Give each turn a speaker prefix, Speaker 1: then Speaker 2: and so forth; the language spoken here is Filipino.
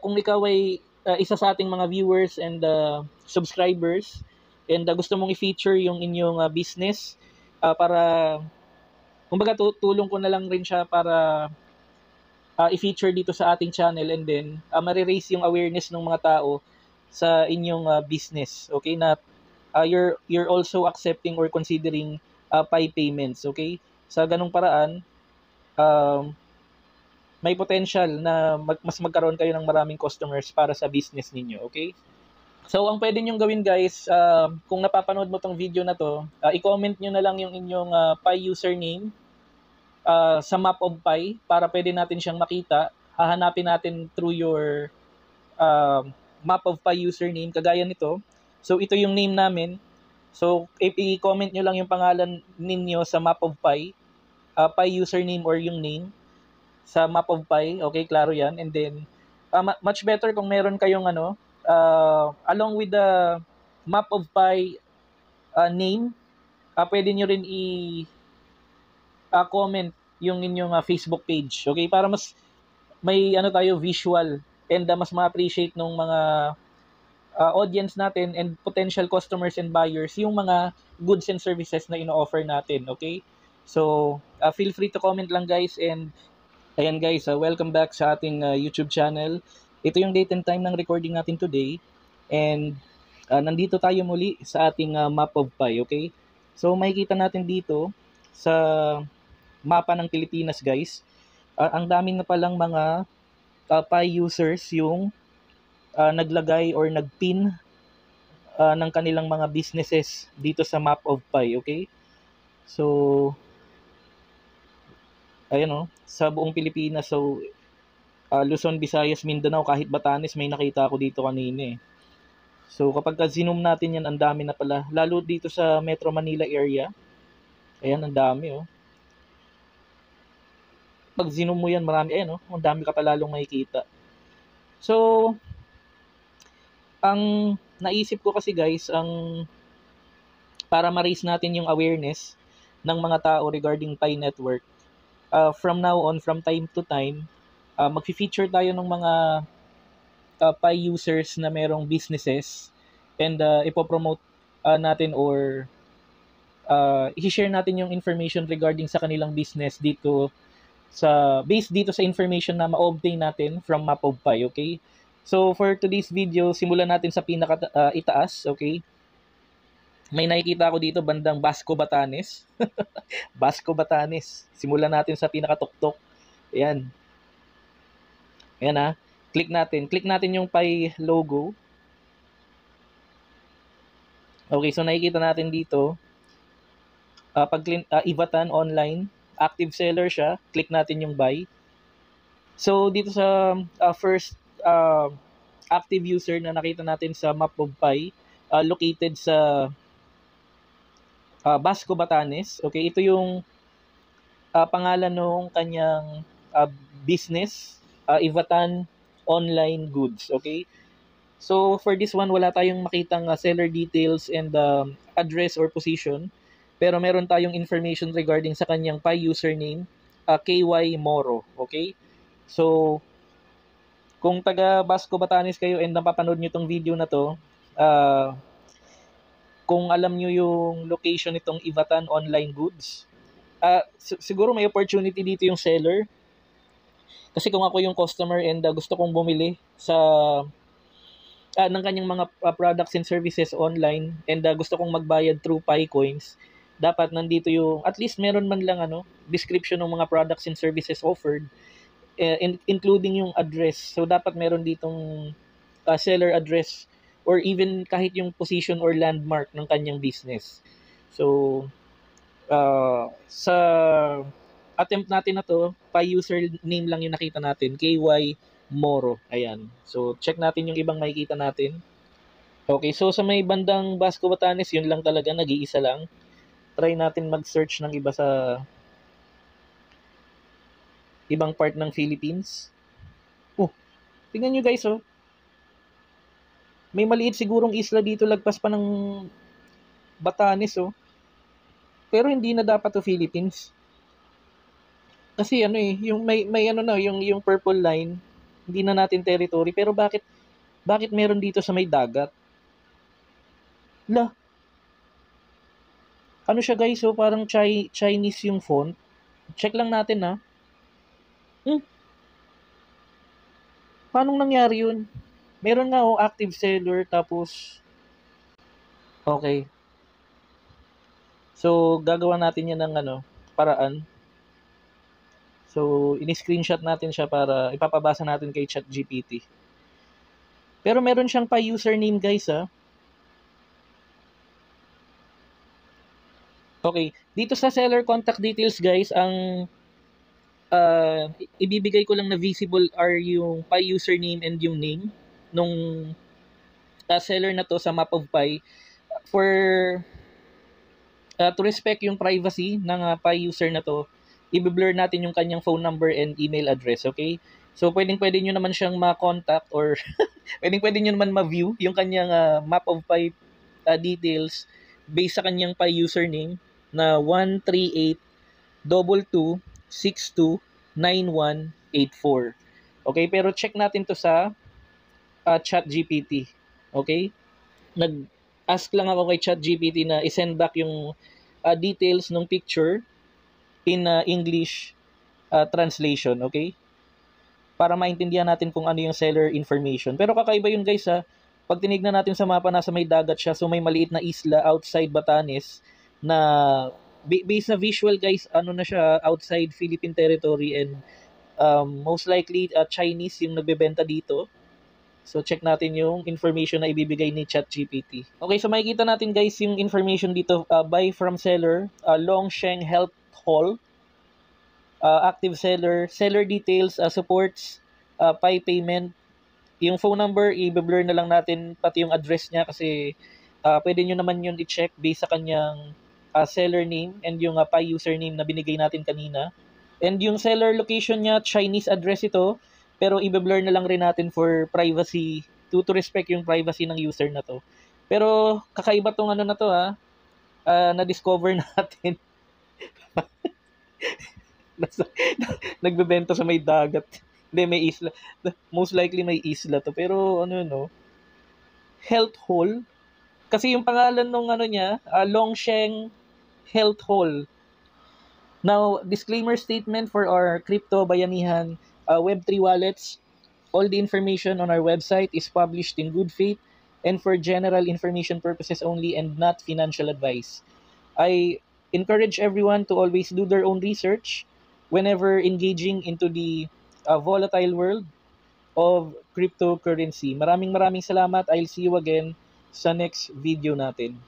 Speaker 1: kung ikaw ay isa sa ating mga viewers and subscribers and gusto mong i-feature yung inyong business para kumbaga tulong ko na lang rin siya para i-feature dito sa ating channel and then ma-raise yung awareness ng mga tao sa inyong business. Okay, na you're also accepting or considering Pi payments. Okay, sa ganung paraan may potential na mas magkaroon kayo ng maraming customers para sa business ninyo. Okay, so ang pwede nyo gawin guys, kung napapanood mo tong video na to, i-comment nyo na lang yung inyong Pi username sa Map of Pi para pwede natin siyang makita. Hahanapin natin through your Map of Pi username kagaya nito. So ito yung name namin. So i-comment nyo lang yung pangalan ninyo sa Map of Pi, Pi username or yung name sa Map of Pi. Okay, klaro yan. And then much better kung meron kayong along with the Map of Pi name, pwede nyo rin comment yung inyong Facebook page. Okay, para mas may tayo visual and mas ma-appreciate ng mga audience natin and potential customers and buyers yung mga goods and services na ino-offer natin. Okay, so feel free to comment lang guys. And ayan guys, welcome back sa ating YouTube channel. Ito yung date and time ng recording natin today and nandito tayo muli sa ating Map of Pi. Okay, so makikita natin dito sa mapa ng Pilipinas guys, ang dami na palang mga Pi users yung naglagay or nagpin ng kanilang mga businesses dito sa Map of Pi. Okay, so ayan sa buong Pilipinas. So Luzon, Visayas, Mindanao, kahit Batanes may nakita ako dito kanina So kapag zoom natin yan, ang dami na pala, lalo dito sa Metro Manila area. Ayan, ang dami Pag zoom mo yan, marami, ang dami ka pa lalong makikita. So, ang naisip ko kasi guys, para ma-raise natin yung awareness ng mga tao regarding Pi Network, from now on, from time to time, mag-feature tayo ng mga Pi users na merong businesses and ipopromote natin or i-share natin yung information regarding sa kanilang business dito based dito sa information na ma-obtain natin from Map of Pi. Okay, so for today's video, simulan natin sa pinaka itaas. Okay, may nakikita ako dito bandang Basco, Batanes. Basco, Batanes. Simulan natin sa pinakatuktok. Ayan, ayan click natin yung Pi logo. Okay, so nakikita natin dito pag Ivatan online, active seller siya, click natin yung buy. So dito sa first active user na nakita natin sa Map of Pi, located sa Basco, Batanes. Okay, ito yung pangalan ng kanyang business, Ivatan Online Goods. Okay, so for this one, wala tayong makitang seller details and address or position. Pero meron tayong information regarding sa kanyang Pi username, KY Moro. Okay? So, kung taga Basco, Batanes kayo and napapanood nyo itong video na to, kung alam nyo yung location nitong Ivatan Online Goods, siguro may opportunity dito yung seller. Kasi kung ako yung customer and gusto kong bumili ng kanyang mga products and services online and gusto kong magbayad through Pi Coins, dapat nandito yung, at least meron man lang description ng mga products and services offered, including yung address. So dapat meron ditong seller address or even kahit yung position or landmark ng kanyang business. So sa attempt natin na to, Pi username lang yung nakita natin, KY Moro. Ayan, so check natin yung ibang makikita natin. Okay, so sa may bandang Basco, Batanes, yun lang talaga, nag-iisa lang. Try natin mag-search ng iba sa ibang part ng Philippines. Tingnan nyo guys may maliit sigurong isla dito lagpas pa ng Batanes pero hindi na dapat to Philippines. Kasi yung may yung purple line hindi na natin territory, pero bakit meron dito sa may dagat? La, ano siya guys, so parang Chinese yung font. Check lang natin ha. Hmm, paano nangyari yun? Meron nga active seller tapos okay. So gagawa natin yan ng paraan. So ini-screenshot natin siya para ipapabasa natin kay ChatGPT. Pero meron siyang pa username guys ha. Okay, dito sa seller contact details guys, ang ibibigay ko lang na visible are yung Pi username and yung name nung seller na to sa Map of Pi for to respect yung privacy ng Pi user na to. I-blur natin yung kanyang phone number and email address, okay? So pwedeng-pwede nyo naman siyang ma-contact or pwedeng-pwede nyo naman ma-view yung kanyang Map of Pi details based sa kanyang Pi username na 13822629184. Okay, pero check natin to sa ChatGPT. Okay? Nag-ask lang ako kay ChatGPT na i-send back yung details ng picture in English translation, okay? Para maintindihan natin kung ano yung seller information. Pero kakaiba yun guys ha. Pag tinignan natin sa mapa, nasa may dagat siya, so may maliit na isla outside Batanes na based na visual guys, ano na siya, outside Philippine territory and most likely Chinese yung nagbebenta dito. So check natin yung information na ibibigay ni ChatGPT. Okay, so makikita natin guys yung information dito, buy from seller, Longsheng Health Hall, active seller, seller details, supports, Pi payment. Yung phone number, i-blur na lang natin pati yung address niya kasi pwede nyo naman yun i-check based sa kanyang seller name and yung Pi username na binigay natin kanina. And yung seller location niya, Chinese address ito, pero i-blur na lang rin natin for privacy, to respect yung privacy ng user na to. Pero kakaiba tong na to na-discover natin. Nagbebenta sa may dagat. Hindi, may isla. Most likely may isla to. Pero Health Hall. Kasi yung pangalan nung niya, Longsheng Health Hall. Now, disclaimer statement for our crypto bayanihan Web3 wallets. All the information on our website is published in good faith and for general information purposes only and not financial advice. I encourage everyone to always do their own research whenever engaging into the volatile world of cryptocurrency. Maraming salamat. I'll see you again sa next video natin.